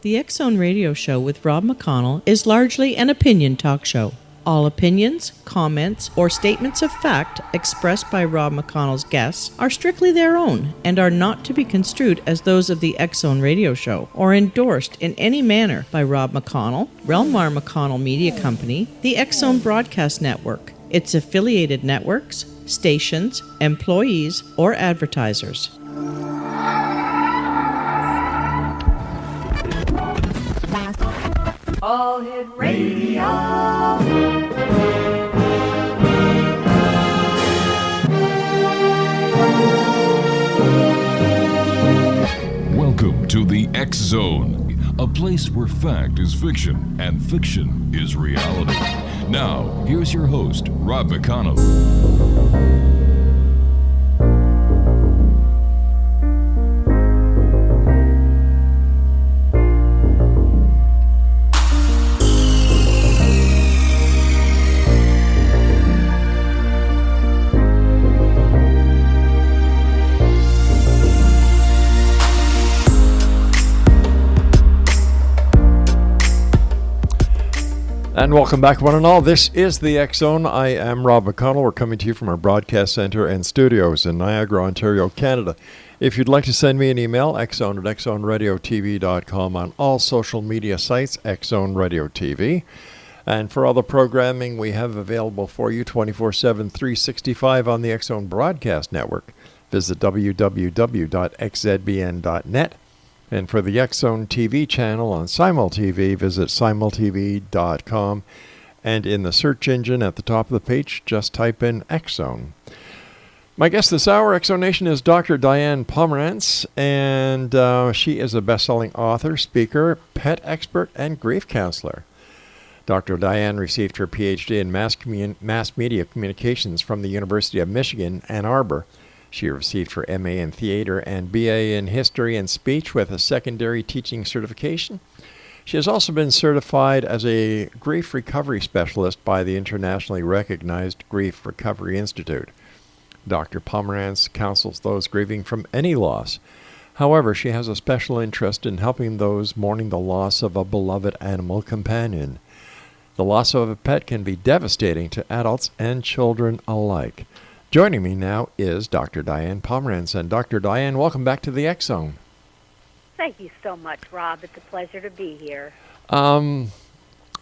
The X Zone Radio Show with Rob McConnell is largely an opinion talk show. All opinions, comments, or statements of fact expressed by Rob McConnell's guests are strictly their own and are not to be construed as those of the X Zone Radio Show or endorsed in any manner by Rob McConnell, Relmar McConnell Media Company, the X Zone Broadcast Network, its affiliated networks, stations, employees, or advertisers. All Hit Radio. Welcome to the X Zone, a place where fact is fiction and fiction is reality. Now, here's your host, Rob McConnell. And welcome back, one and all. This is the X Zone. I am Rob McConnell. We're coming to you from our broadcast center and studios in Niagara, Ontario, Canada. If you'd like to send me an email, xzone at xzoneradiotv.com, on all social media sites, Xzone Radio TV. And for all the programming we have available for you 24/7, 365 on the X Zone Broadcast Network, visit www.xzbn.net. And for the X Zone TV channel on SimulTV, visit simultv.com. And in the search engine at the top of the page, just type in X Zone. My guest this hour, X Zone Nation, is Dr. DIANE POMERANCE. And she is a best-selling author, speaker, pet expert, and grief counselor. Dr. DIANE received her PhD in mass media communications from the University of Michigan, Ann Arbor. She received her MA in theater and BA in history and speech with a secondary teaching certification. She has also been certified as a grief recovery specialist by the internationally recognized Grief Recovery Institute. Dr. Pomerance counsels those grieving from any loss. However, she has a special interest in helping those mourning the loss of a beloved animal companion. The loss of a pet can be devastating to adults and children alike. Joining me now is Dr. DIANE POMERANCE. And Dr. DIANE, welcome back to the X Zone. Thank you so much, Rob. It's a pleasure to be here.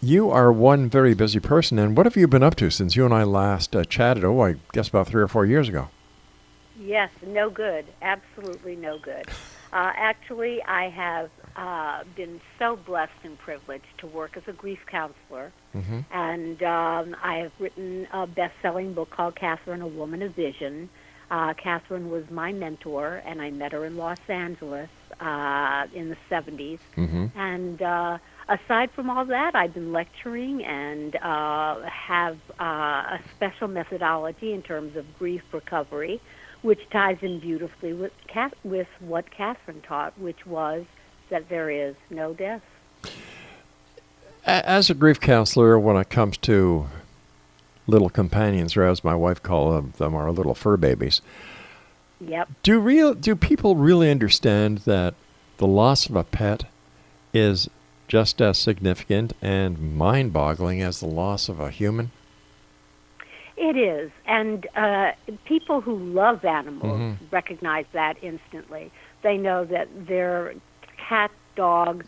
You are one very busy person, and what have you been up to since you and I last chatted, I guess about 3 or 4 years ago? Yes, no good. Absolutely no good. Actually, I have been so blessed and privileged to work as a grief counselor. Mm-hmm. And I have written a best-selling book called Catherine, A Woman of Vision. Catherine was my mentor, and I met her in Los Angeles in the 70s. Mm-hmm. And aside from all that, I've been lecturing and have a special methodology in terms of grief recovery, which ties in beautifully with what Catherine taught, which was that there is no death. As a grief counselor, when it comes to little companions, or as my wife calls them, our little fur babies, yep. Do people really understand that the loss of a pet is just as significant and mind-boggling as the loss of a human? It is, and people who love animals recognize that instantly. They know that their cat, dog,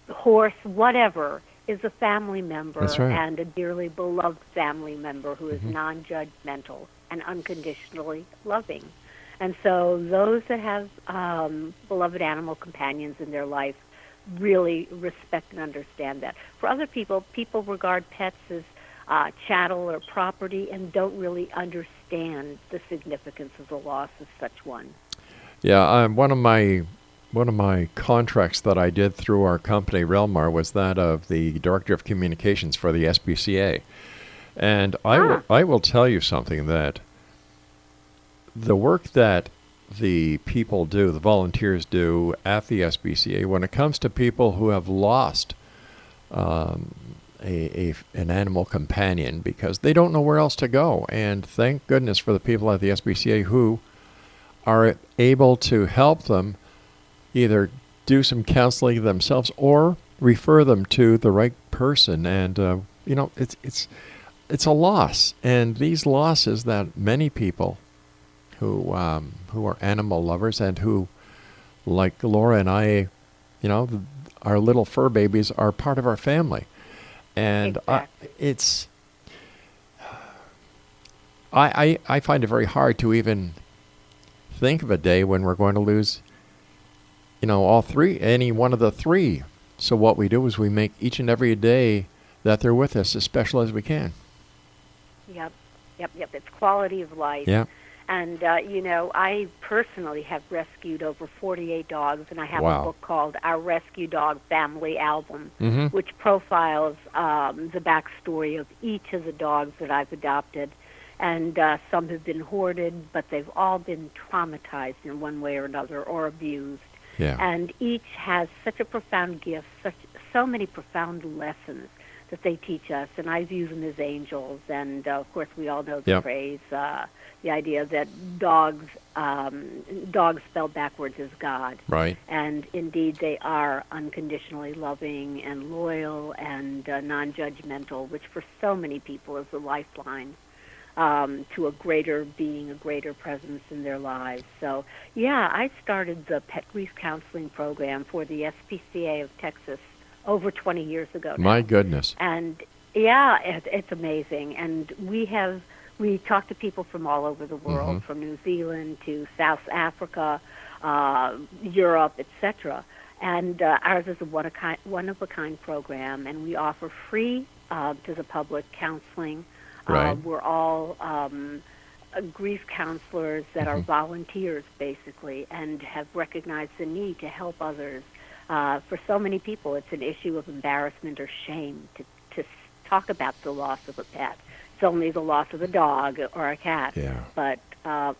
horse, whatever, is a family member. That's right. And a dearly beloved family member who is non-judgmental and unconditionally loving. And so those that have beloved animal companions in their life really respect and understand that. For other people, people regard pets as chattel or property and don't really understand the significance of the loss of such one. Yeah, one of my contracts that I did through our company, Relmar, was that of the Director of Communications for the SPCA. And I will tell you something, that the work that the people do, the volunteers do at the SPCA, when it comes to people who have lost an animal companion because they don't know where else to go. And thank goodness for the people at the SPCA who are able to help them either do some counseling themselves or refer them to the right person. And, it's a loss. And these losses that many people who are animal lovers and who, like Laura and I, our little fur babies are part of our family. And Exactly. I find it very hard to even think of a day when we're going to lose, all three, any one of the three. So what we do is we make each and every day that they're with us as special as we can. Yep. It's quality of life. Yeah. And, I personally have rescued over 48 dogs, and I have Wow. a book called Our Rescue Dog Family Album, Mm-hmm. which profiles the backstory of each of the dogs that I've adopted. And some have been hoarded, but they've all been traumatized in one way or another or abused. Yeah. And each has such a profound gift, so many profound lessons that they teach us, and I view them as angels. And of course, we all know the Yep. phrase, the idea that dogs spelled backwards is God. Right. And indeed, they are unconditionally loving and loyal and non-judgmental, which for so many people is a lifeline to a greater being, a greater presence in their lives. So, yeah, I started the pet grief counseling program for the SPCA of Texas over 20 years ago now. My goodness. And, yeah, it's amazing. And we talk to people from all over the world, Mm-hmm. from New Zealand to South Africa, Europe, etc. And ours is a one-of-a-kind program, and we offer free to the public counseling. Right. We're all grief counselors that are volunteers, basically, and have recognized the need to help others. For so many people, it's an issue of embarrassment or shame to talk about the loss of a pet. It's only the loss of a dog or a cat. Yeah. But,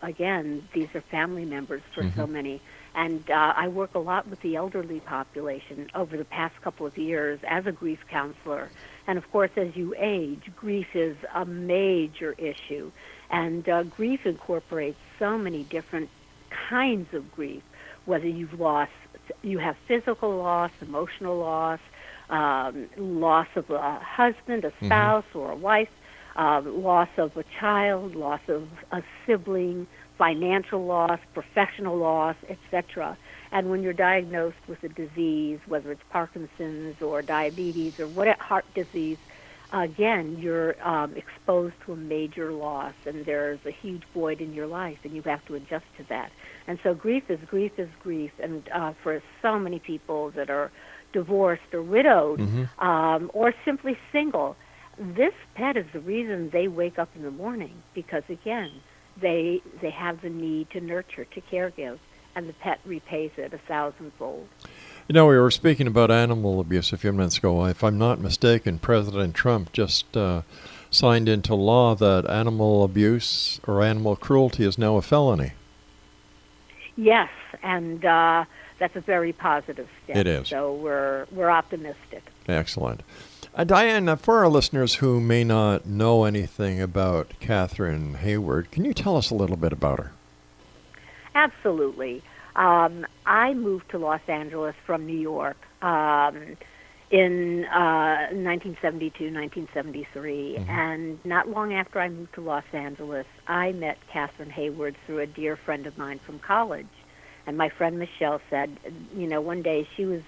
again, these are family members for so many. And I work a lot with the elderly population over the past couple of years as a grief counselor. And, of course, as you age, grief is a major issue. And grief incorporates so many different kinds of grief, whether you have physical loss, emotional loss, loss of a husband, a spouse, or a wife, loss of a child, loss of a sibling, financial loss, professional loss, etc. And when you're diagnosed with a disease, whether it's Parkinson's or diabetes or heart disease, again, you're exposed to a major loss, and there's a huge void in your life, and you have to adjust to that. And so grief is grief. And for so many people that are divorced or widowed or simply single, this pet is the reason they wake up in the morning, because, again, they have the need to nurture, to care give, and the pet repays it 1,000-fold. We were speaking about animal abuse a few minutes ago. If I'm not mistaken, President Trump just signed into law that animal abuse or animal cruelty is now a felony. Yes, and that's a very positive step. It is. So we're optimistic. Excellent. Diane, for our listeners who may not know anything about Catherine Hayward, can you tell us a little bit about her? Absolutely. I moved to Los Angeles from New York in 1972, 1973, and not long after I moved to Los Angeles, I met Catherine Hayward through a dear friend of mine from college. And my friend Michelle said, one day she was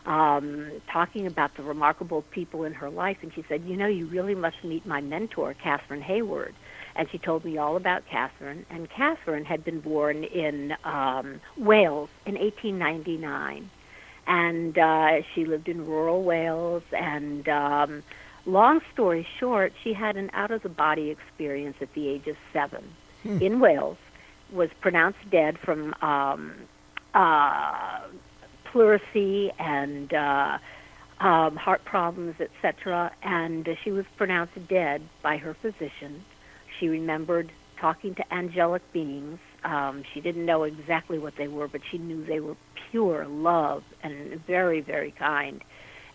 talking about the remarkable people in her life, and she said, you really must meet my mentor, Catherine Hayward. And she told me all about Catherine. And Catherine had been born in Wales in 1899. And she lived in rural Wales. And long story short, she had an out-of-the-body experience at the age of 7 in Wales, was pronounced dead from pleurisy and heart problems, etc. And she was pronounced dead by her physician. She remembered talking to angelic beings. She didn't know exactly what they were, but she knew they were pure love and very, very kind.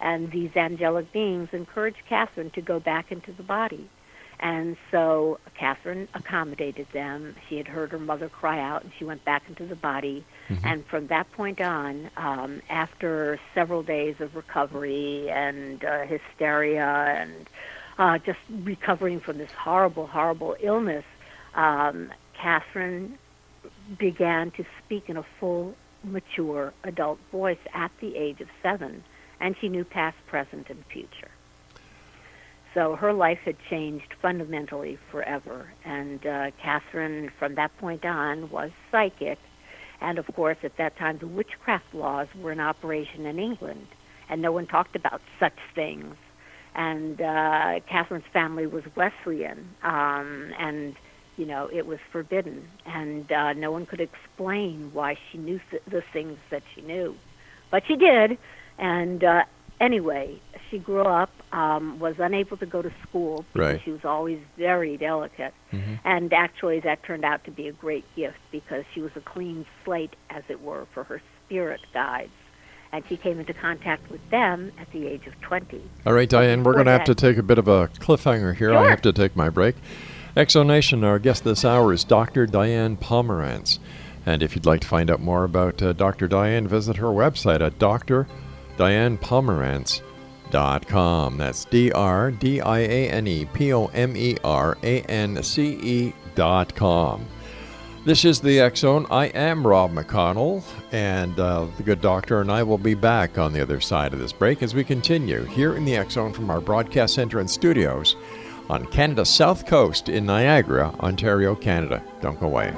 And these angelic beings encouraged Catherine to go back into the body. And so Catherine accommodated them. She had heard her mother cry out, and she went back into the body. And from that point on, after several days of recovery and hysteria and just recovering from this horrible, horrible illness, Catherine began to speak in a full, mature adult voice at the age of 7, and she knew past, present, and future. So her life had changed fundamentally forever, and Catherine, from that point on, was psychic. And, of course, at that time, the witchcraft laws were in operation in England, and no one talked about such things. And Catherine's family was Wesleyan, and, you know, it was forbidden. And no one could explain why she knew the things that she knew. But she did, and anyway, she grew up, was unable to go to school because she was always very delicate. And actually that turned out to be a great gift because she was a clean slate, as it were, for her spirit guides. And she came into contact with them at the age of 20. All right, Diane, we're going to have to take a bit of a cliffhanger here. Sure. I have to take my break. Exonation, our guest this hour is Dr. Diane Pomerance. And if you'd like to find out more about Dr. Diane, visit her website at drdianepomerance.com. That's DRDIANEPOMERANCE.com. This is the X Zone. I am Rob McConnell, and the good doctor and I will be back on the other side of this break as we continue here in the X Zone from our broadcast center and studios on Canada's south coast in Niagara, Ontario, Canada. Don't go away.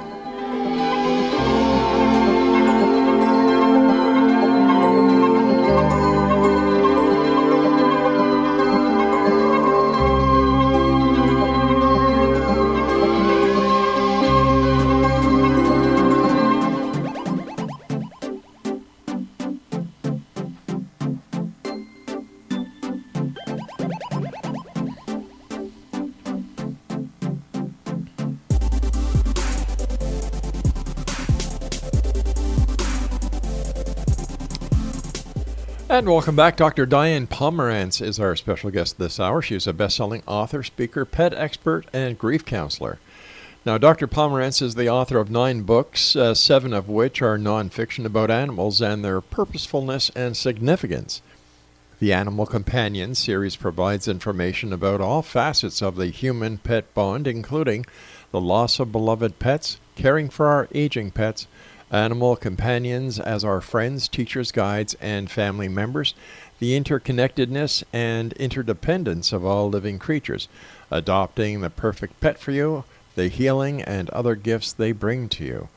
And welcome back. Dr. Diane Pomerance is our special guest this hour. She is a best-selling author, speaker, pet expert, and grief counselor. Now, Dr. Pomerance is the author of 9 books, 7 of which are nonfiction about animals and their purposefulness and significance. The Animal Companion series provides information about all facets of the human-pet bond, including the loss of beloved pets, caring for our aging pets, animal companions as our friends, teachers, guides, and family members, the interconnectedness and interdependence of all living creatures, adopting the perfect pet for you, the healing and other gifts they bring to you.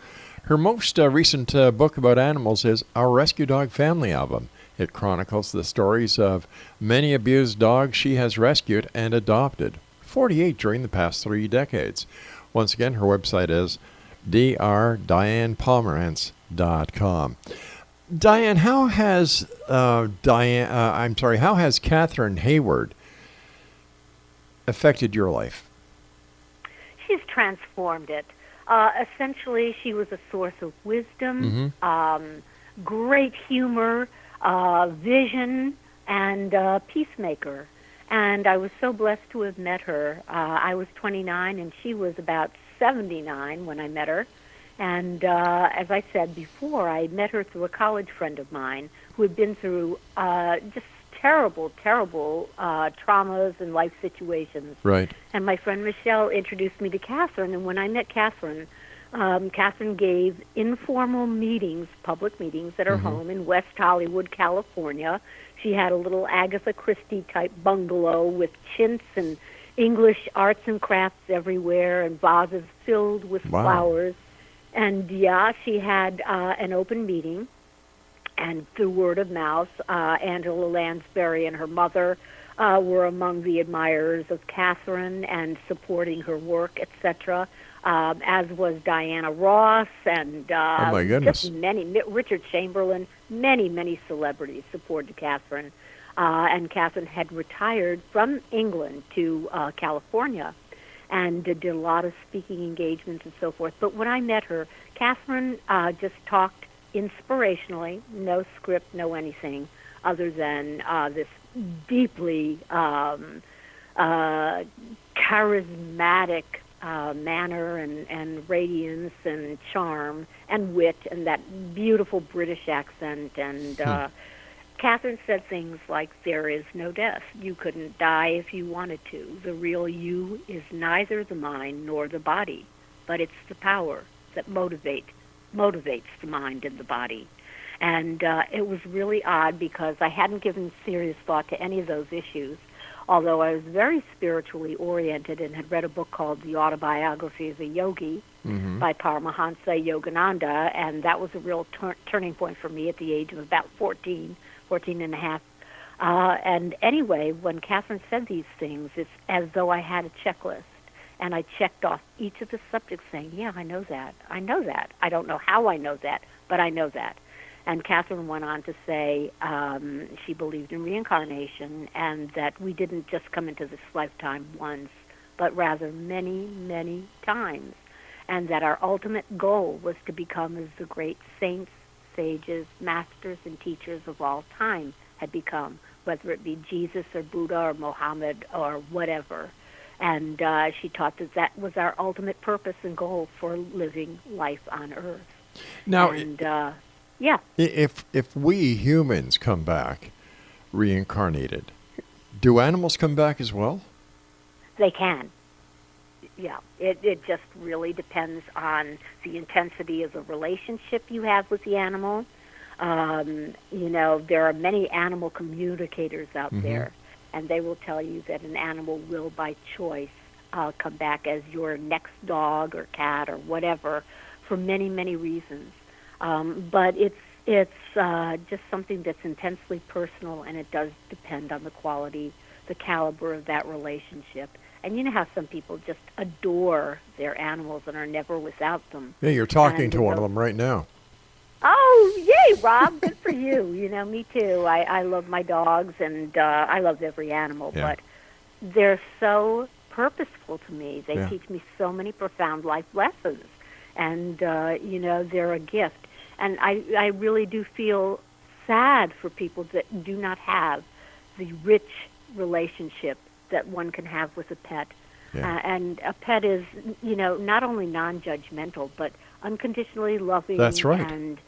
Her most recent book about animals is Our Rescue Dog Family Album. It chronicles the stories of many abused dogs she has rescued and adopted, 48 during the past 3 decades. Once again, her website is drdianepomerance.com. Diane, how has Catherine Hayward affected your life? She's transformed it. Essentially, she was a source of wisdom, great humor, vision, and peacemaker. And I was so blessed to have met her. I was 29, and she was about 79 when I met her. And as I said before, I met her through a college friend of mine who had been through just terrible, terrible traumas and life situations. Right. And my friend Michelle introduced me to Catherine, and when I met Catherine, Catherine gave informal meetings, public meetings at her home in West Hollywood, California. She had a little Agatha Christie-type bungalow with chintz and English arts and crafts everywhere and vases filled with flowers. And, yeah, she had an open meeting, and through word of mouth, Angela Lansbury and her mother were among the admirers of Catherine and supporting her work, etc., as was Diana Ross and oh my goodness. just many, Richard Chamberlain, many celebrities supported Catherine. And Catherine had retired from England to California and did a lot of speaking engagements and so forth. But when I met her, Catherine just talked inspirationally, no script, no anything, other than this deeply charismatic manner and radiance and charm and wit and that beautiful British accent. And Catherine said things like, there is no death. You couldn't die if you wanted to. The real you is neither the mind nor the body, but it's the power that motivates the mind and the body. And it was really odd because I hadn't given serious thought to any of those issues, although I was very spiritually oriented and had read a book called The Autobiography of a Yogi by Paramahansa Yogananda, and that was a real turning point for me at the age of about 14 and a half. And anyway, when Catherine said these things, it's as though I had a checklist, and I checked off each of the subjects saying, yeah, I know that. I know that. I don't know how I know that, but I know that. And Catherine went on to say she believed in reincarnation and that we didn't just come into this lifetime once, but rather many, many times, and that our ultimate goal was to become as the great saints, sages, masters, and teachers of all time had become, whether it be Jesus or Buddha or Mohammed or whatever. And she taught that that was our ultimate purpose and goal for living life on Earth. Now, and, yeah. If we humans come back reincarnated, do animals come back as well? They can. Yeah. It just really depends on the intensity of the relationship you have with the animal. There are many animal communicators out there, and they will tell you that an animal will, by choice, come back as your next dog or cat or whatever for many, many reasons. But it's just something that's intensely personal, and it does depend on the quality, the caliber of that relationship. And you know how some people just adore their animals and are never without them. Yeah, you're talking to one of them right now. Oh, yay, Rob. Good for you. Me too. I love my dogs, and I love every animal, but they're so purposeful to me. They teach me so many profound life lessons, and, they're a gift. And I really do feel sad for people that do not have the rich relationship that one can have with a pet. Yeah. And a pet is, not only non-judgmental, but unconditionally loving. That's right. And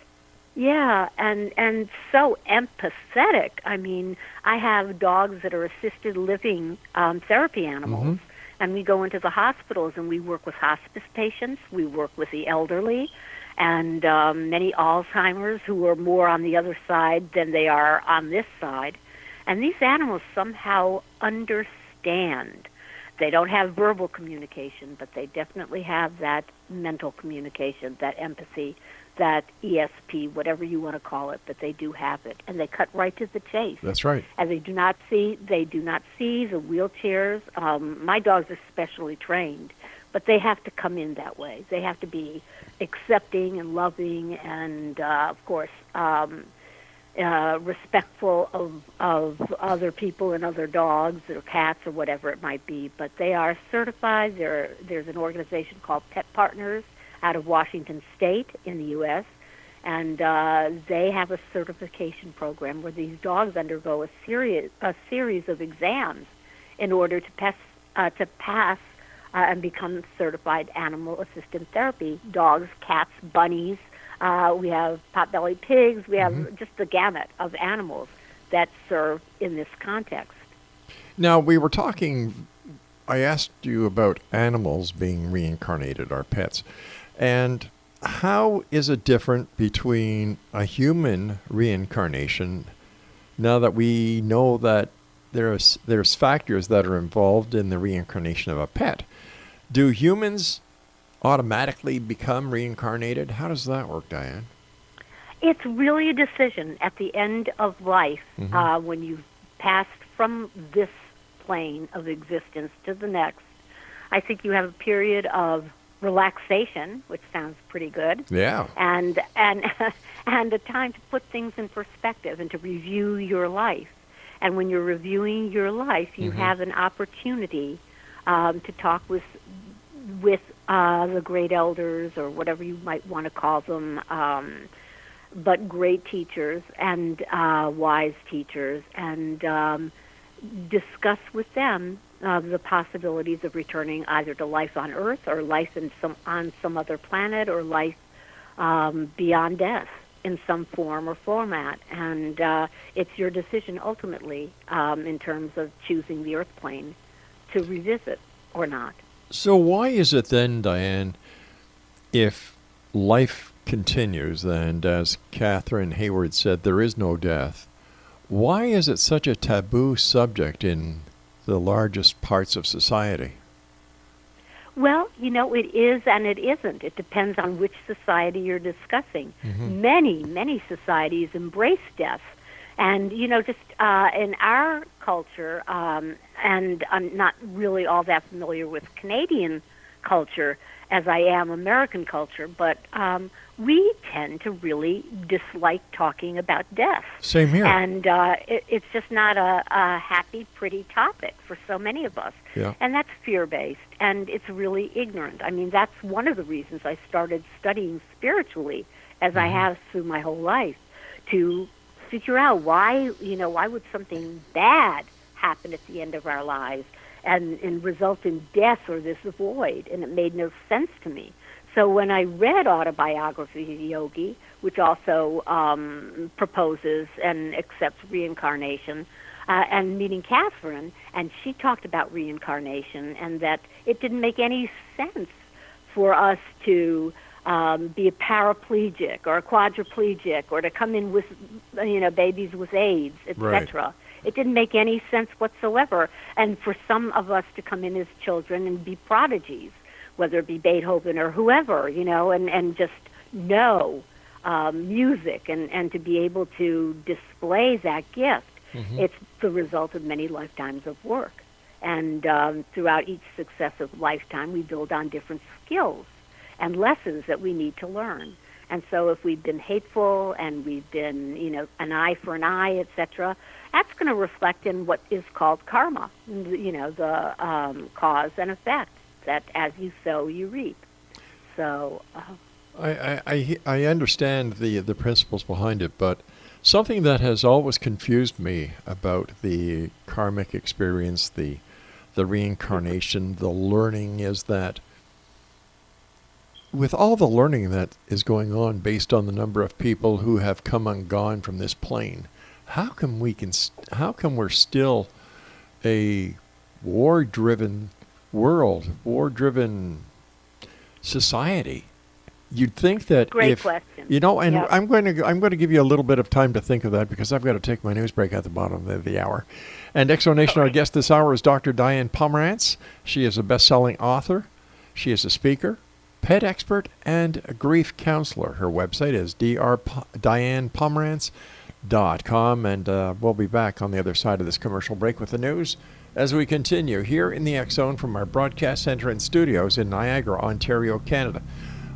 and so empathetic. I mean, I have dogs that are assisted living therapy animals, and we go into the hospitals and we work with hospice patients, we work with the elderly, and many Alzheimer's who are more on the other side than they are on this side. And these animals somehow understand. They don't have verbal communication, but they definitely have that mental communication, that empathy, that ESP, whatever you want to call it, but they do have it. And they cut right to the chase. That's right. And they do not see the wheelchairs. My dogs are specially trained, but they have to come in that way. They have to be accepting and loving and, of course, respectful of other people and other dogs or cats or whatever it might be. But they are certified. There's an organization called Pet Partners out of Washington State in the U.S., and they have a certification program where these dogs undergo a series of exams in order to pass and become certified animal assisted therapy. Dogs, cats, bunnies. We have pot-bellied pigs. We have just the gamut of animals that serve in this context. Now, we were talking, I asked you about animals being reincarnated, our pets. And how is it different between a human reincarnation now that we know that there's factors that are involved in the reincarnation of a pet? Do humans automatically become reincarnated? How does that work, Diane? It's really a decision at the end of life when you've passed from this plane of existence to the next. I think you have a period of relaxation, which sounds pretty good. Yeah. And a time to put things in perspective and to review your life. And when you're reviewing your life, you have an opportunity to talk with the great elders or whatever you might want to call them, but great teachers and wise teachers, and discuss with them the possibilities of returning either to life on Earth or life on some other planet or life beyond death in some form or format. And it's your decision ultimately in terms of choosing the Earth plane to revisit or not. So why is it then, Diane, if life continues, and as Catherine Hayward said, there is no death, why is it such a taboo subject in the largest parts of society? Well, it is and it isn't. It depends on which society you're discussing. Mm-hmm. Many societies embrace death. And, just in our culture, and I'm not really all that familiar with Canadian culture as I am American culture, but we tend to really dislike talking about death. Same here. And it's just not a happy, pretty topic for so many of us. Yeah. And that's fear-based, and it's really ignorant. I mean, that's one of the reasons I started studying spiritually, as I have through my whole life, to figure out why would something bad happen at the end of our lives and result in death or this void, and it made no sense to me. So when I read Autobiography of a Yogi, which also proposes and accepts reincarnation, and meeting Catherine, and she talked about reincarnation and that it didn't make any sense for us to be a paraplegic or a quadriplegic or to come in with, babies with AIDS, etc. Right. It didn't make any sense whatsoever. And for some of us to come in as children and be prodigies, whether it be Beethoven or whoever, and just know music and to be able to display that gift, it's the result of many lifetimes of work. And throughout each successive lifetime, we build on different skills and lessons that we need to learn. And so if we've been hateful and we've been, an eye for an eye, etc., that's going to reflect in what is called karma, the cause and effect, that as you sow, you reap. So I understand the principles behind it, but something that has always confused me about the karmic experience, the reincarnation, the learning, is that with all the learning that is going on based on the number of people who have come and gone from this plane, how come we're still a war-driven world, war-driven society? You'd think that Great question. And yep. I'm going to give you a little bit of time to think of that because I've got to take my news break at the bottom of the hour. And Exonation, our guest this hour is Dr. DIANE Pomerance. She is a best-selling author. She is a speaker, pet expert, and a grief counselor. Her website is DIANEPomerance.com, and we'll be back on the other side of this commercial break with the news as we continue here in the X Zone from our broadcast center and studios in Niagara, Ontario, Canada.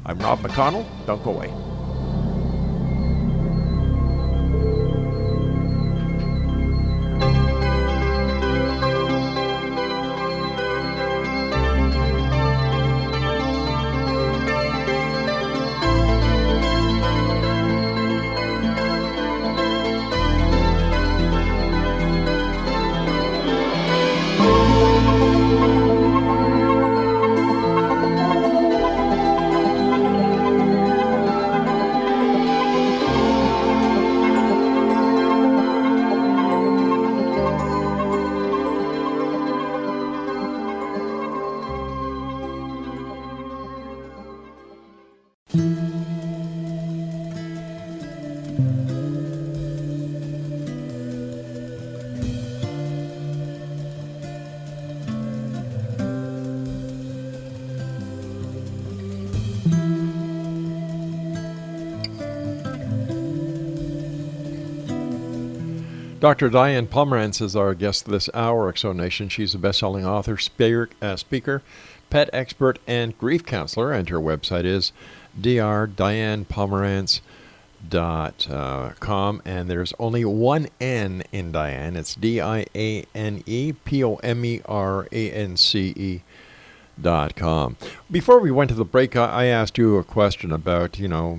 I'm Rob McConnell. Don't go away. Dr. DIANE Pomerance is our guest this hour, Exonation. She's a best-selling author, speaker, pet expert, and grief counselor, and her website is drdianepomerance.com, and there's only one N in Diane. It's DIANEPOMERANCE.com. Before we went to the break, I asked you a question about,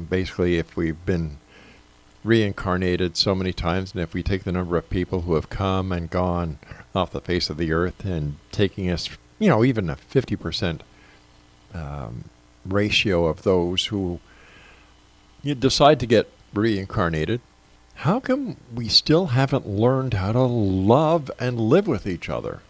basically if we've been reincarnated so many times, and if we take the number of people who have come and gone off the face of the earth and taking us, even a 50% ratio of those who you decide to get reincarnated, how come we still haven't learned how to love and live with each other?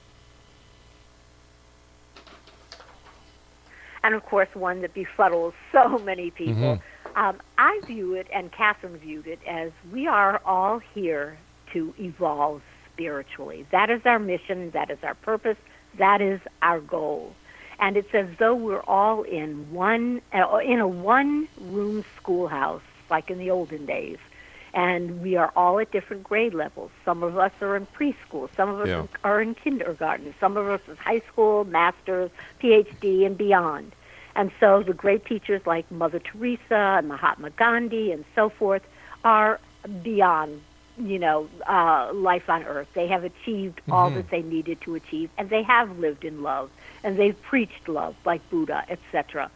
And of course, one that befuddles so many people. I view it, and Catherine viewed it, as we are all here to evolve spiritually. That is our mission. That is our purpose. That is our goal. And it's as though we're all in a one-room schoolhouse, like in the olden days. And we are all at different grade levels. Some of us are in preschool. Some of us are in kindergarten. Some of us is high school, master's, PhD, and beyond. And so the great teachers like Mother Teresa and Mahatma Gandhi and so forth are beyond, life on earth. They have achieved all that they needed to achieve, and they have lived in love, and they've preached love like Buddha, etc.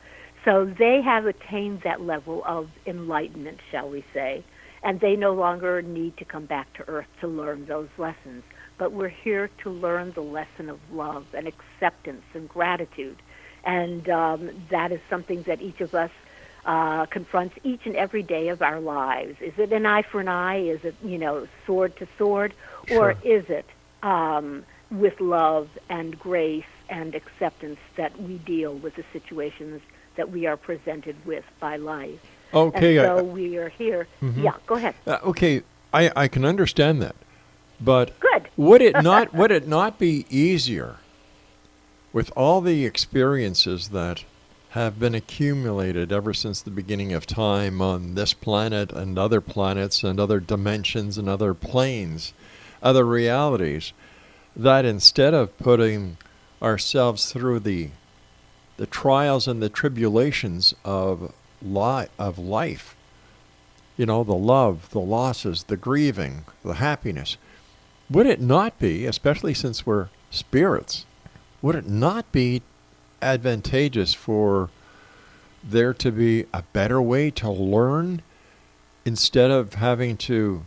So they have attained that level of enlightenment, shall we say, and they no longer need to come back to earth to learn those lessons. But we're here to learn the lesson of love and acceptance and gratitude. And that is something that each of us confronts each and every day of our lives. Is it an eye for an eye? Is it, sword to sword? Or is it with love and grace and acceptance that we deal with the situations that we are presented with by life? Okay. And so we are here. Yeah, go ahead. Okay, I can understand that. But good. would it not be easier with all the experiences that have been accumulated ever since the beginning of time on this planet and other planets and other dimensions and other planes, other realities, that instead of putting ourselves through the trials and the tribulations of life, the love, the losses, the grieving, the happiness, would it not be, especially since we're spirits, would it not be advantageous for there to be a better way to learn instead of having to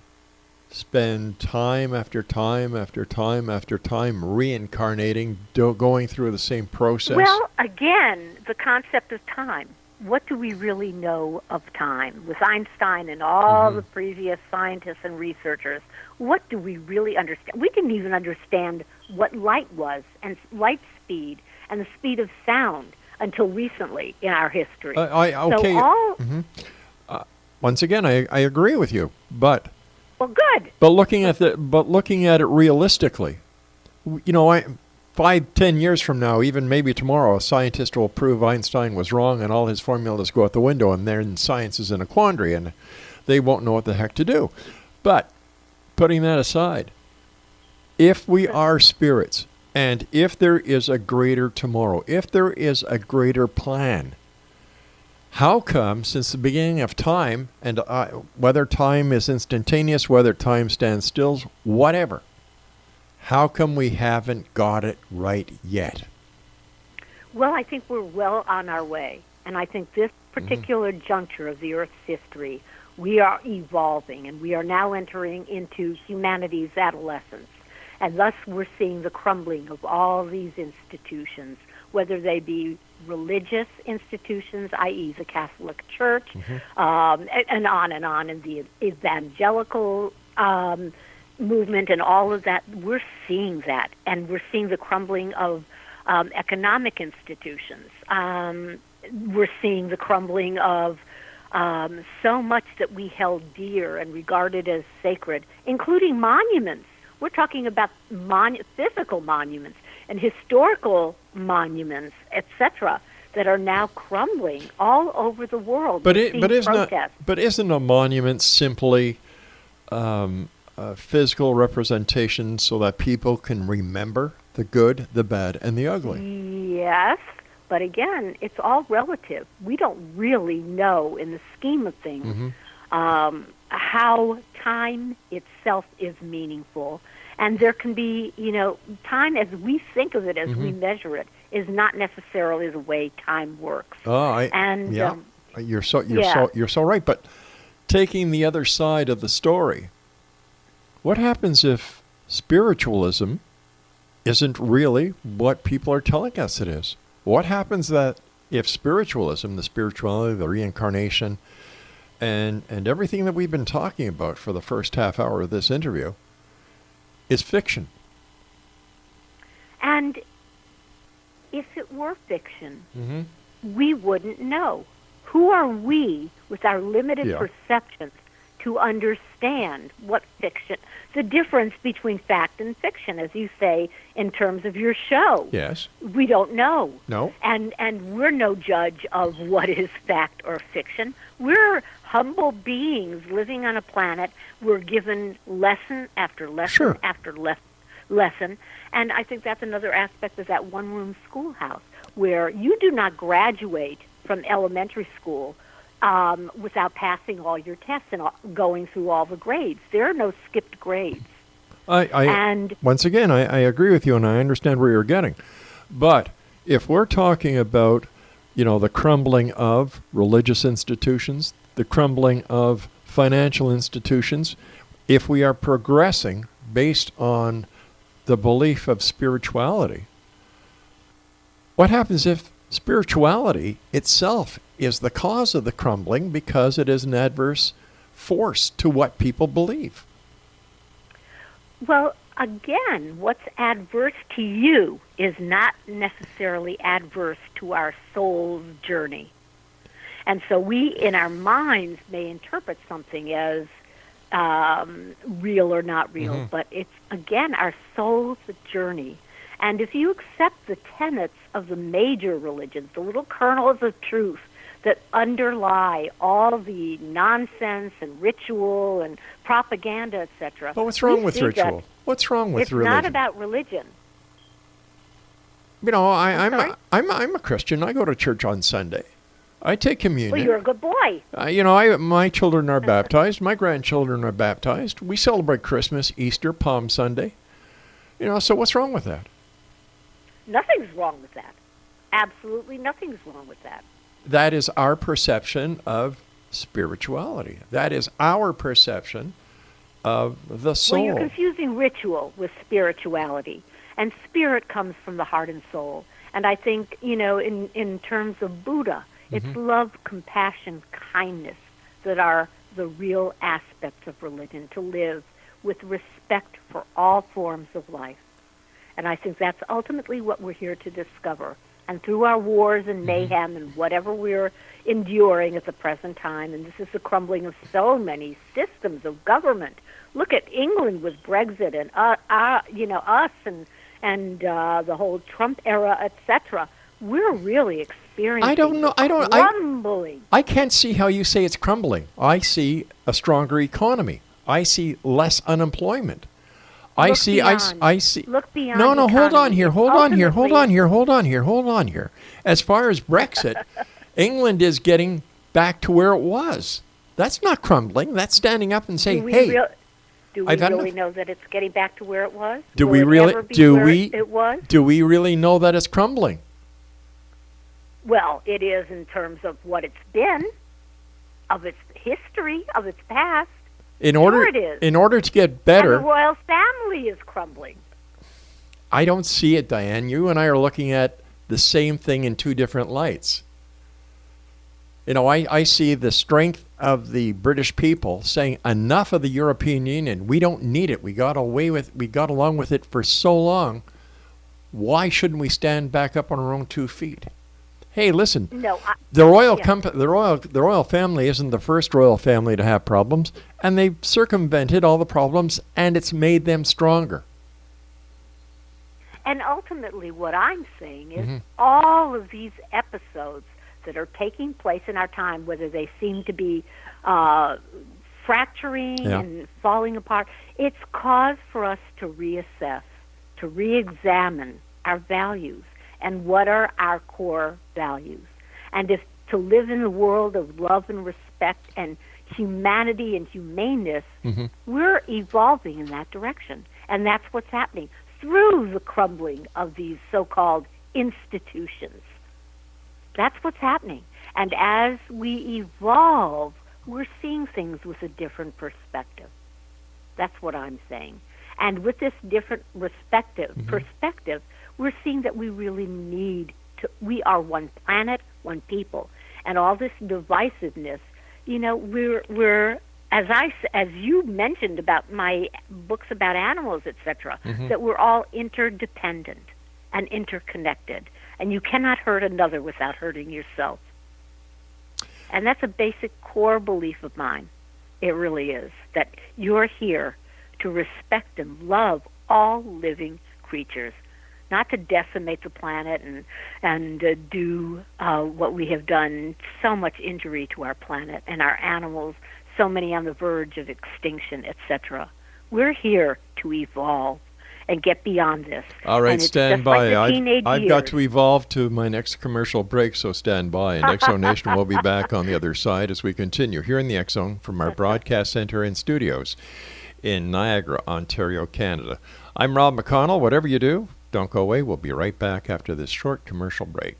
spend time after time after time after time reincarnating, going through the same process? Well, again, the concept of time. What do we really know of time? With Einstein and all the previous scientists and researchers, what do we really understand? We didn't even understand what light was and light speed and the speed of sound until recently in our history. Okay. Once again, I agree with you, but well, good. But looking at it realistically, 5-10 years from now, even maybe tomorrow, a scientist will prove Einstein was wrong and all his formulas go out the window, and then science is in a quandary and they won't know what the heck to do. But putting that aside, if we are spirits, and if there is a greater tomorrow, if there is a greater plan, how come, since the beginning of time, and whether time is instantaneous, whether time stands still, whatever, how come we haven't got it right yet? Well, I think we're well on our way. And I think this particular juncture of the Earth's history, we are evolving, and we are now entering into humanity's adolescence. And thus we're seeing the crumbling of all these institutions, whether they be religious institutions, i.e. the Catholic Church, and on, and the evangelical movement and all of that. We're seeing that, and we're seeing the crumbling of economic institutions. We're seeing the crumbling of so much that we held dear and regarded as sacred, including monuments. We're talking about physical monuments and historical monuments, etc., that are now crumbling all over the world. But isn't a monument simply a physical representation so that people can remember the good, the bad, and the ugly? Yes, but again, it's all relative. We don't really know, in the scheme of things, how time itself is meaningful. And there can be, time as we think of it, as we measure it, is not necessarily the way time works. You're so right. But taking the other side of the story, what happens if spiritualism isn't really what people are telling us it is? What happens that if spiritualism, the spirituality, the reincarnation, and everything that we've been talking about for the first half hour of this interview is fiction? And if it were fiction, Mm-hmm. we wouldn't know. Who are we, with our limited perceptions, to understand what fiction, the difference between fact and fiction, as you say, in terms of your show? Yes. We don't know. No. And we're no judge of what is fact or fiction. We're humble beings living on a planet. We're given lesson after lesson after lesson. And I think that's another aspect of that one-room schoolhouse, where you do not graduate from elementary school without passing all your tests and going through all the grades. There are no skipped grades. Once again, I agree with you, and I understand where you're getting. But if we're talking about, the crumbling of religious institutions, the crumbling of financial institutions, if we are progressing based on the belief of spirituality, what happens if spirituality itself is the cause of the crumbling because it is an adverse force to what people believe? Well, again, what's adverse to you is not necessarily adverse to our soul's journey. And so we, in our minds, may interpret something as real or not real, but it's, again, our soul's journey. And if you accept the tenets of the major religions, the little kernels of truth that underlie all the nonsense and ritual and propaganda, etc. But what's wrong with ritual? What's wrong with religion? It's not about religion. I'm a Christian. I go to church on Sunday. I take communion. Well, you're a good boy. My children are baptized. My grandchildren are baptized. We celebrate Christmas, Easter, Palm Sunday. So what's wrong with that? Nothing's wrong with that. Absolutely nothing's wrong with that. That is our perception of spirituality. That is our perception of the soul. Well, you're confusing ritual with spirituality. And spirit comes from the heart and soul. And I think, in terms of Buddha, it's love, compassion, kindness that are the real aspects of religion, to live with respect for all forms of life. And I think that's ultimately what we're here to discover. And through our wars and mayhem and whatever we're enduring at the present time, and this is the crumbling of so many systems of government. Look at England with Brexit and us and the whole Trump era, etc. We're really experiencing crumbling. I can't see how you say it's crumbling. I see a stronger economy. I see less unemployment. I see. Look beyond. No, hold on here. As far as Brexit, England is getting back to where it was. That's not crumbling. That's standing up and saying, "Hey." Do we really know that it's getting back to where it was? Do we really know that it's crumbling? Well, it is in terms of what it's been, of its history, of its past. In order to get better, and the royal family is crumbling. I don't see it, Diane. You and I are looking at the same thing in two different lights. I see the strength of the British people saying enough of the European Union. We don't need it. We got along with it for so long. Why shouldn't we stand back up on our own 2 feet? Hey, listen. No, the royal family isn't the first royal family to have problems, and they've circumvented all the problems, and it's made them stronger. And ultimately, what I'm saying is all of these episodes that are taking place in our time, whether they seem to be fracturing and falling apart, it's cause for us to reassess, to re-examine our values and what are our core values. And if to live in the world of love and respect and humanity and humaneness, we're evolving in that direction. And that's what's happening through the crumbling of these so-called institutions. That's what's happening. And as we evolve we're seeing things with a different perspective. That's what I'm saying. And with this different perspective, we're seeing that we really need to, we are one planet, one people. And all this divisiveness, you know, we're as you mentioned about my books about animals, etc., that we're all interdependent and interconnected. And you cannot hurt another without hurting yourself. And that's a basic core belief of mine. It really is. That you're here to respect and love all living creatures, not to decimate the planet and do what we have done, so much injury to our planet and our animals, so many on the verge of extinction, etc. We're here to evolve and get beyond this. All right, and it's stand just like by. the teenage I've got years. to evolve to my next commercial break, so stand by. And X Zone Nation will be back on the other side as we continue here in the X Zone from our broadcast center and studios in Niagara, Ontario, Canada. I'm Rob McConnell. Whatever you do, don't go away. We'll be right back after this short commercial break.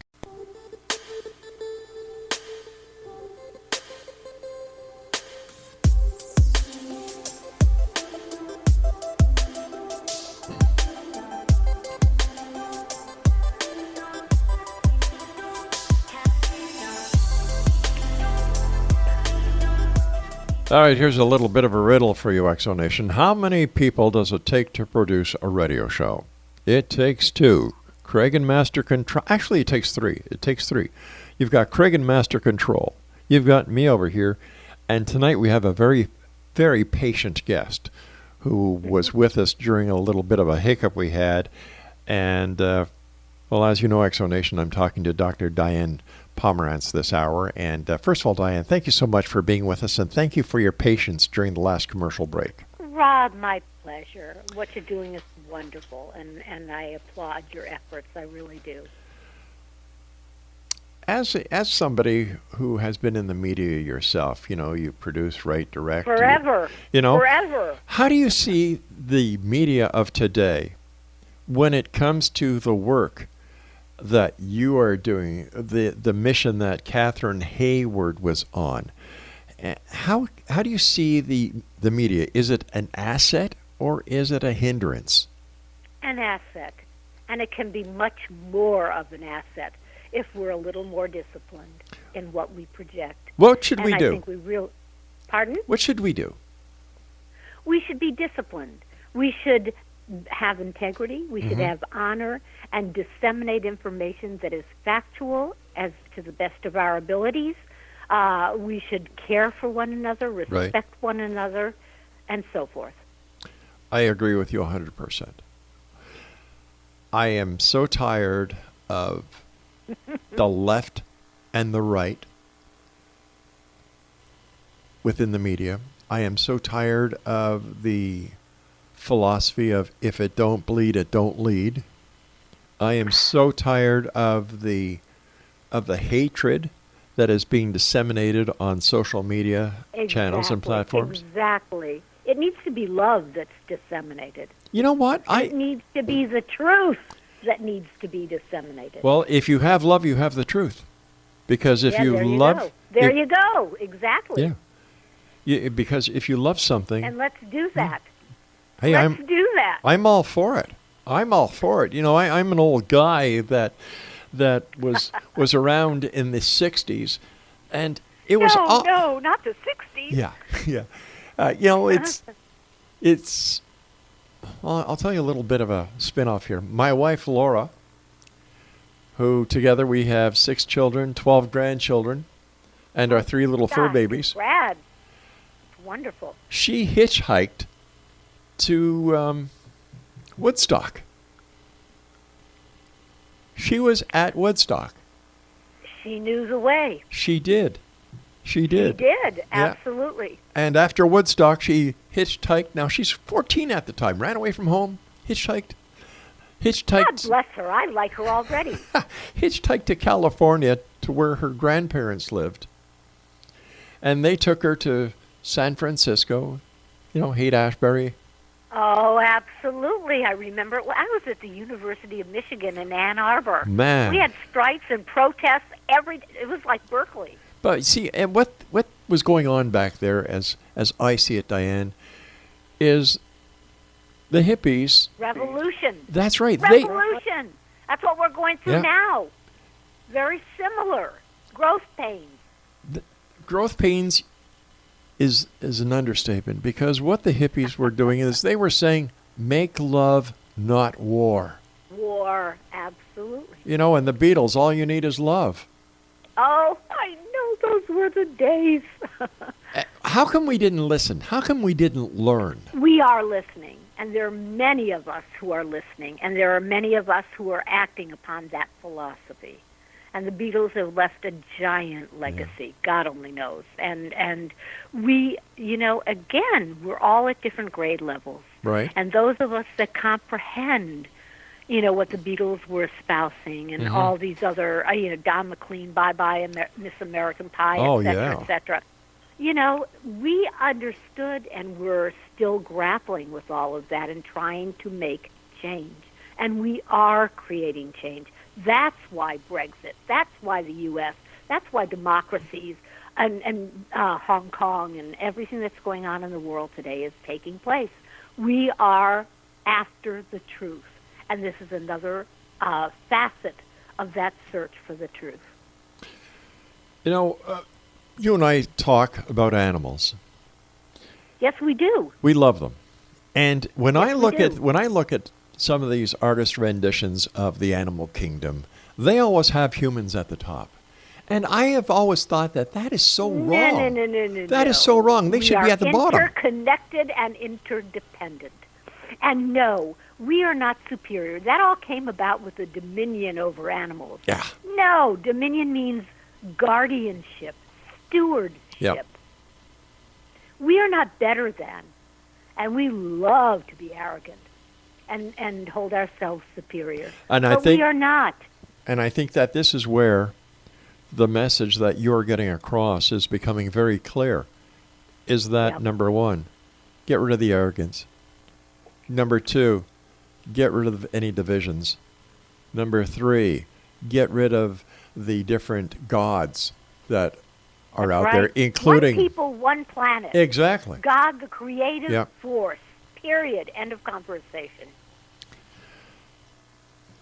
All right, here's a little bit of a riddle for you, X Zone Nation. How many people does it take to produce a radio show? It takes two. Craig and Master Control. Actually, it takes three. It takes three. You've got Craig and Master Control. You've got me over here. And tonight we have a very, very patient guest who was with us during a little bit of a hiccup we had. And, well, as you know, X Zone Nation, I'm talking to Dr. DIANE Pomerance this hour. And first of all, DIANE, thank you so much for being with us, and thank you for your patience during the last commercial break. Rob, my pleasure. What you're doing is wonderful, and I applaud your efforts. I really do. As somebody who has been in the media yourself, you know, you produce, write, direct. Forever. You know, Forever. How do you see the media of today when it comes to the work that you are doing, the mission that Catherine Hayward was on? How do you see the media? Is it an asset or is it a hindrance? An asset. And it can be much more of an asset if we're a little more disciplined in what we project. What should we I do? think Pardon? What should we do? We should be disciplined. We should have integrity. We should have honor and disseminate information that is factual as to the best of our abilities. We should care for one another, respect one another, and so forth. I agree with you 100%. I am so tired of the left and the right within the media. I am so tired of the philosophy of if it don't bleed, it don't lead. I am so tired of the hatred that is being disseminated on social media channels and platforms. Exactly. It needs to be love that's disseminated. You know what? It needs to be the truth that needs to be disseminated. Well, if you have love, you have the truth. Because if you love... There you go. Exactly. Yeah. Because if you love something... And let's do that. Hey, let's do that. I'm all for it. I'm all for it. You know, I'm an old guy that was around in the 60s, and it was... No, not the 60s. Yeah. You know, it's... Well, I'll tell you a little bit of a spin-off here. My wife, Laura, who together we have 6 children, 12 grandchildren, and our 3 little fur babies. Rad. It's wonderful. She hitchhiked to Woodstock. She was at Woodstock. She knew the way. She did. She did. She did, absolutely. And after Woodstock, she hitchhiked. Now, she's 14 at the time. Ran away from home, hitchhiked. God bless her. I like her already. Hitchhiked to California to where her grandparents lived. And they took her to San Francisco, you know, Haight-Ashbury. Oh, absolutely. I remember. Well, I was at the University of Michigan in Ann Arbor. Man. We had strikes and protests every day. It was like Berkeley. But see, and what was going on back there, as I see it, Diane, is the hippies. Revolution. That's right. Revolution. That's what we're going through Yeah. now. Very similar. Growth pains. Growth pains is an understatement, because what the hippies were doing is they were saying, make love, not war. War. Absolutely. You know, and the Beatles, all you need is love. Oh, I know. Those were the days. How come we didn't listen? How come we didn't learn? We are listening, and there are many of us who are listening, and there are many of us who are acting upon that philosophy. And the Beatles have left a giant legacy, God only knows. And we, again, we're all at different grade levels. Right. And those of us that comprehend, what the Beatles were espousing, and all these other, Don McLean, Bye Bye, Miss American Pie, et cetera, et cetera. We understood, and we're still grappling with all of that and trying to make change. And we are creating change. That's why Brexit. That's why the U.S. That's why democracies and Hong Kong and everything that's going on in the world today is taking place. We are after the truth. And this is another facet of that search for the truth. You and I talk about animals. Yes, we do. We love them. And when Yes, I look at some of these artist renditions of the animal kingdom, they always have humans at the top. And I have always thought that is so wrong. No. That is so wrong. They should be at the bottom. We are interconnected and interdependent. And no, we are not superior. That all came about with the dominion over animals. Yeah. No, dominion means guardianship, stewardship. Yep. We are not better than, and we love to be arrogant and hold ourselves superior. But we are not. And I think that this is where the message that you're getting across is becoming very clear, is that, number one, get rid of the arrogance. Number two, get rid of any divisions. Number three, get rid of the different gods that are out there, including... One people, one planet. Exactly. God, the creative force, period, end of conversation.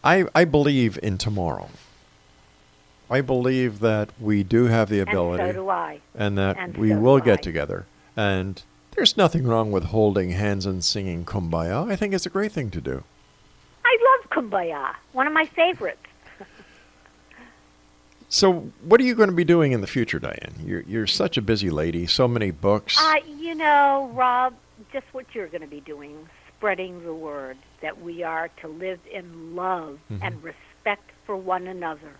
I believe in tomorrow. I believe that we do have the ability. And so do I. And that we will get together. And there's nothing wrong with holding hands and singing Kumbaya. I think it's a great thing to do. I love Kumbaya, one of my favorites. So what are you going to be doing in the future, Diane? You're such a busy lady, so many books. Rob, just what you're going to be doing, spreading the word that we are to live in love and respect for one another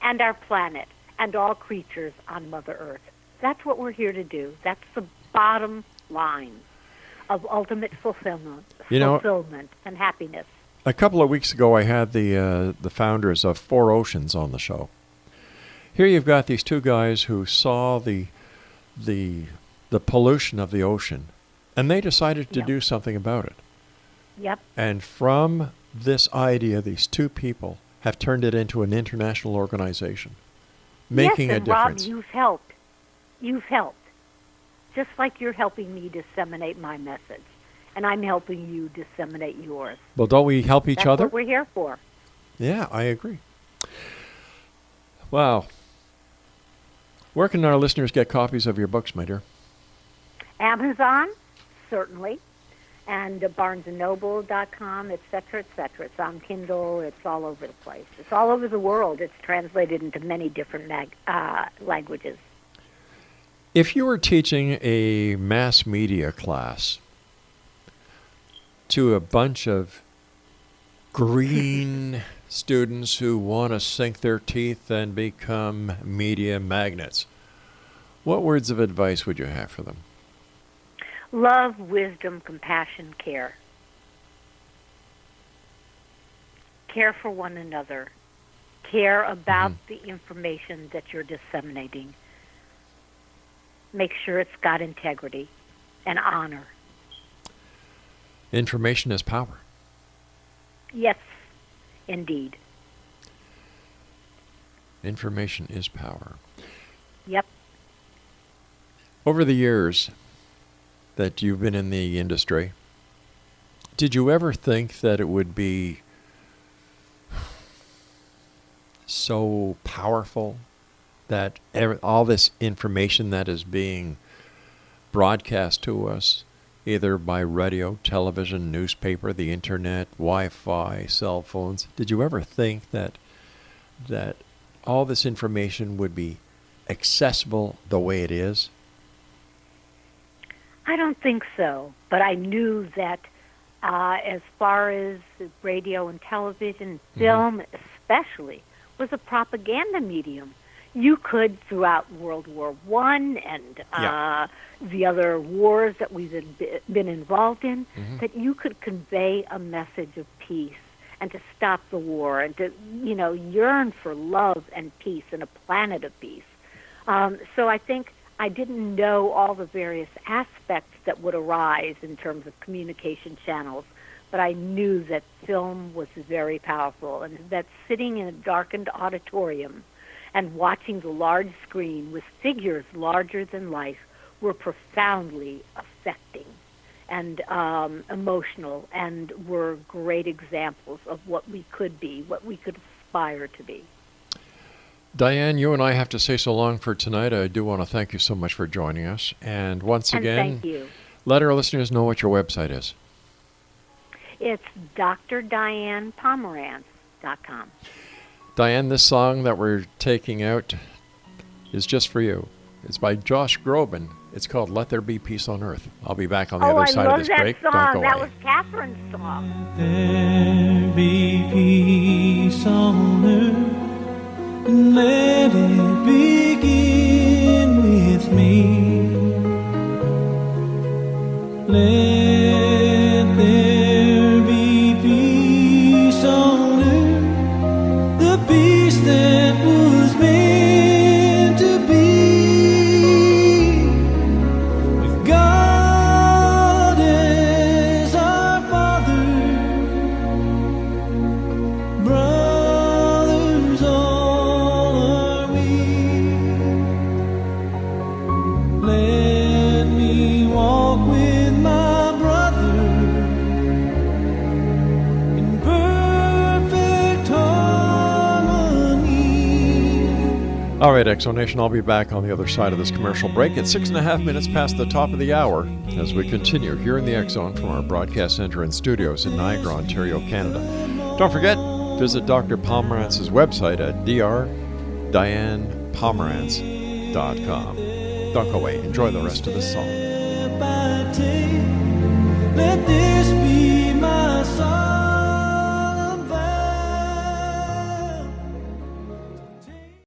and our planet and all creatures on Mother Earth. That's what we're here to do. That's the bottom line of ultimate fulfillment and happiness. A couple of weeks ago, I had the founders of Four Oceans on the show. Here you've got these two guys who saw the pollution of the ocean, and they decided to do something about it. Yep. And from this idea, these two people have turned it into an international organization, making a difference. Rob, you've helped. You've helped. Just like you're helping me disseminate my message, and I'm helping you disseminate yours. Well, don't we help each other? That's what we're here for. Yeah, I agree. Wow. Where can our listeners get copies of your books, my dear? Amazon, certainly, and BarnesandNoble.com, et cetera, et cetera. It's on Kindle. It's all over the place. It's all over the world. It's translated into many different languages. If you were teaching a mass media class to a bunch of green students who want to sink their teeth and become media magnets, what words of advice would you have for them? Love, wisdom, compassion, care. Care for one another. Care about the information that you're disseminating. Make sure it's got integrity and honor. Information is power. Yes, indeed. Information is power. Yep. Over the years that you've been in the industry, did you ever think that it would be so powerful that all this information that is being broadcast to us, either by radio, television, newspaper, the internet, Wi-Fi, cell phones, did you ever think that all this information would be accessible the way it is? I don't think so, but I knew that as far as radio and television, film especially, was a propaganda medium. You could, throughout World War I and the other wars that we've been involved in, that you could convey a message of peace and to stop the war and to, yearn for love and peace and a planet of peace. So I think I didn't know all the various aspects that would arise in terms of communication channels, but I knew that film was very powerful, and that sitting in a darkened auditorium and watching the large screen with figures larger than life were profoundly affecting and emotional, and were great examples of what we could be, what we could aspire to be. Diane, you and I have to say so long for tonight. I do want to thank you so much for joining us. And once again, thank you. Let our listeners know what your website is. It's drdianepomerance.com. Diane, this song that we're taking out is just for you. It's by Josh Groban. It's called Let There Be Peace on Earth. I'll be back on the other side of this break. Oh, I love that song. Don't go That away. was Catherine's song. Let there be peace on earth, and let it begin with me. Let there be peace on earth, the peace that was meant to be, with God as our Father, brothers all are we. Let me walk with my brother in perfect harmony. All right, Exonation, I'll be back on the other side of this commercial break at 6.5 minutes past the top of the hour as we continue here in the X Zone from our broadcast center and studios in Niagara, Ontario, Canada. Don't forget, visit Dr. Pomerance's website at drdianepomerance.com. Don't go away. Enjoy the rest of the song. Let this be my song.